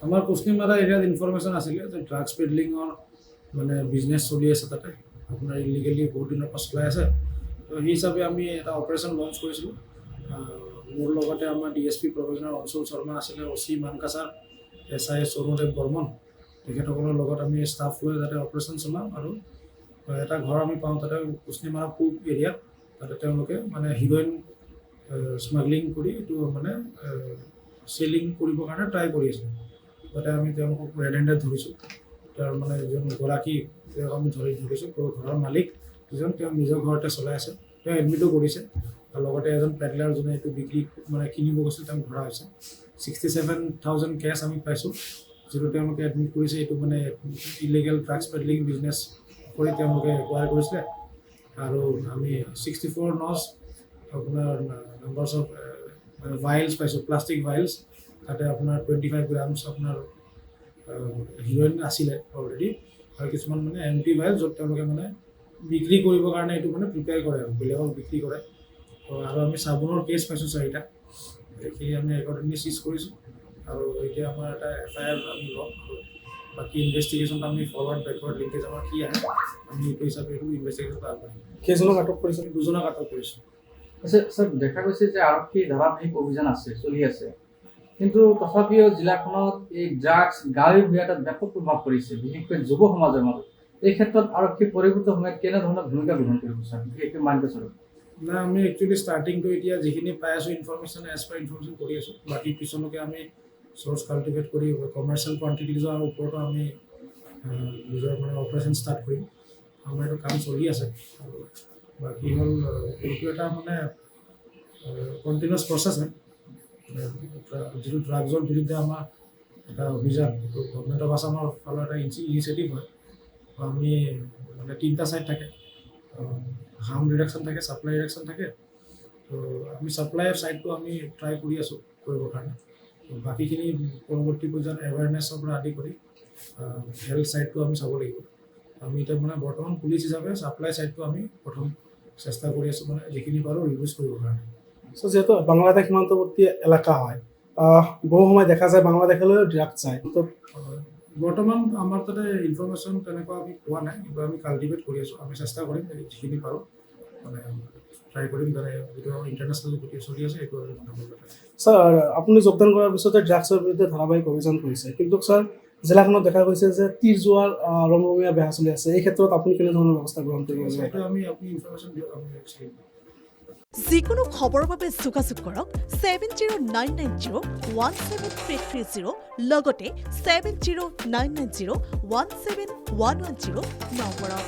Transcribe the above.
আমাৰ কুচনিমাৰা এৰিয়াত ইনফৰমেশ্যন আছিলে যে ড্ৰাগছ পেডলিঙৰ মানে বিজনেছ চলি আছে তাতে, আপোনাৰ ইলিগেলি বহুত দিনৰ পৰা চলাই আছে। তো সেই হিচাপে আমি এটা অপাৰেশ্যন লঞ্চ কৰিছিলোঁ। মোৰ লগতে আমাৰ DSP প্ৰফেচনাৰ অঞ্চল শৰ্মা আছিলে, OC মানকাছাৰ, SI সৌৰদেৱ বৰ্মন, তেখেতসকলৰ লগত আমি ষ্টাফ লৈ তাতে অপাৰেশ্যন চলাওঁ। আৰু এটা ঘৰ আমি পাওঁ তাতে কুচনিমাৰা পূব এৰিয়াত, তাতে তেওঁলোকে মানে হিৰইন স্মাগলিং কৰি এইটো মানে চেলিং কৰিবৰ কাৰণে ট্ৰাই কৰি আছিলে। তাতে আমি তেওঁলোকক ৰেড হেণ্ডেড ধৰিছোঁ। তাৰ মানে যিজন গৰাকী তেওঁক আমি ধৰিছোঁ, ঘৰৰ মালিক যিজন তেওঁ নিজৰ ঘৰতে চলাই আছে, তেওঁ এডমিটো কৰিছে। আৰু লগতে এজন পেডলাৰ যোনে এইটো বিক্ৰী মানে কিনিব গৈছিল তেওঁক ধৰা হৈছে। 67,000 কেছ আমি পাইছোঁ, যিটো তেওঁলোকে এডমিট কৰিছে। এইটো মানে ইলিগেল ড্ৰাগছ পেডলিং বিজনেছ কৰি তেওঁলোকে একুৱায়াৰ কৰিছিলে। আৰু আমি 64 নজ আপোনাৰ নাম্বাৰছ অফ মানে ভাইলছ পাইছোঁ, প্লাষ্টিক ভাইলছ। তাতে আপোনাৰ 25 গ্ৰামছ আপোনাৰ হিৰইন আছিলে অলৰেডি, আৰু কিছুমান মানে এমটি ভাইল য'ত তেওঁলোকে মানে বিক্ৰী কৰিবৰ কাৰণে এইটো মানে প্ৰিপেয়াৰ কৰে আৰু বেলেগক বিক্ৰী কৰে। আৰু আমি চাবোনৰ কেছ পাইছোঁ 4টা, এইখিনি আমি একাউণ্টলি চিজ কৰিছোঁ। আৰু এতিয়া আমাৰ এটা FIR আমি ল'ম, আৰু বাকী ইনভেষ্টিগেশ্যন আমি ফৰৱাৰ্ড বেকৱাৰ্ড লিংকেজ আমাৰ কি আহে আমি সেইটো হিচাপে এইটো ইনভেষ্টিগেশ্যনটো আগবাঢ়িম। কেইজনক আটক কৰিছে? 2জনক আটক কৰিছোঁ। স্যাৰ দেখা গৈছে যে আৰক্ষী ধাৰাবাহিক অভিযান আছে চলি আছে, কিন্তু তথাপিও জিলাখনত এই ড্ৰাগছ গাঁৱে ভূঞে এটা ব্যাপক প্ৰভাৱ পৰিছে, বিশেষকৈ যুৱ সমাজৰ মাজত। এই ক্ষেত্ৰত আৰক্ষী পৰিৱৰ্তিত সময়ত কেনেধৰণৰ ভূমিকা গ্ৰহণ কৰিব ছাৰ, বিশেষকৈ মানকাছাৰত? না, আমি একচুৱেলি ষ্টাৰ্টিংটো এতিয়া যিখিনি পাই আছোঁ ইনফৰমেশ্যন, এজ পাৰ ইনফৰমেশ্যন কৰি আছোঁ। বাকী পিছলৈকে আমি চ'ৰ্চ কাল্টিভেট কৰি কমাৰ্চিয়েল কোৱান্টিটিজৰ ওপৰতো আমি নিজৰ মানে অপাৰেশ্যন ষ্টাৰ্ট কৰিম। আমাৰ এইটো কাম চলি আছে। আৰু বাকী হ'ল এইটো এটা মানে কণ্টিনিউৱাছ প্ৰচেছ হয়। যিটো ড্ৰাগছৰ বিৰুদ্ধে আমাৰ এটা অভিযান, এইটো গভৰ্ণমেণ্ট অফ আছামৰ ফালৰ এটা ইনিচিয়েটিভ হয়। আমি মানে 3টা ছাইড থাকে, হাৰ্ম ৰিডাকশ্যন থাকে, ছাপ্লাই ৰিডাকশ্যন থাকে। তো আমি ছাপ্লাই ছাইডটো আমি ট্ৰাই কৰি আছোঁ কৰিবৰ কাৰণে। বাকীখিনি পৰৱৰ্তী পৰ্যায়ত এৱাৰনেছৰ পৰা আদি কৰি হেল্থ ছাইডটো আমি চাব লাগিব। আমি এতিয়া মানে বৰ্তমান পুলিচ হিচাপে ছাপ্লাই ছাইডটো আমি প্ৰথম চেষ্টা কৰি আছোঁ, মানে যিখিনি পাৰোঁ ৰিডিউচ কৰিবৰ কাৰণে। চ' যিহেতু বাংলাদেশ সীমান্তৱৰ্তী এলেকা হয়, বহু সময় দেখা যায় বাংলাদেশলৈ ড্ৰাগছ যায়। তো বৰ্তমান আমাৰ তাতে ইনফৰমেশ্যন তেনেকুৱা আমি পোৱা নাই, কিন্তু আমি কাল্টিভেট কৰি আছোঁ। আমি চেষ্টা কৰিম যিখিনি পাৰোঁ মানে ট্ৰাই কৰিম, তাৰে যিটো ইণ্টাৰনেশ্যনেল গোটেই চলি আছে সেইটো আমি বন্ধ কৰিব লাগে। ছাৰ, আপুনি যোগদান কৰাৰ পিছতে ড্ৰাগছৰ বিৰুদ্ধে ধাৰাবাহিক অভিযান কৰিছে, কিন্তু ছাৰ জিলাখনত দেখা গৈছে যে তীৰ যোৱাৰ ৰমৰমীয়া বেয়া চলি আছে। এই ক্ষেত্ৰত আপুনি কেনেধৰণৰ ব্যৱস্থা গ্ৰহণ কৰিব? সেইটো আমি আপুনি ইনফৰমেশ্যন দিয়ক, আমি এক্সপ্লেইন কৰিম। যিকোনো খবৰৰ বাবে যোগাযোগ কৰক 7099017330 লগতে 7099017110 নম্বৰত।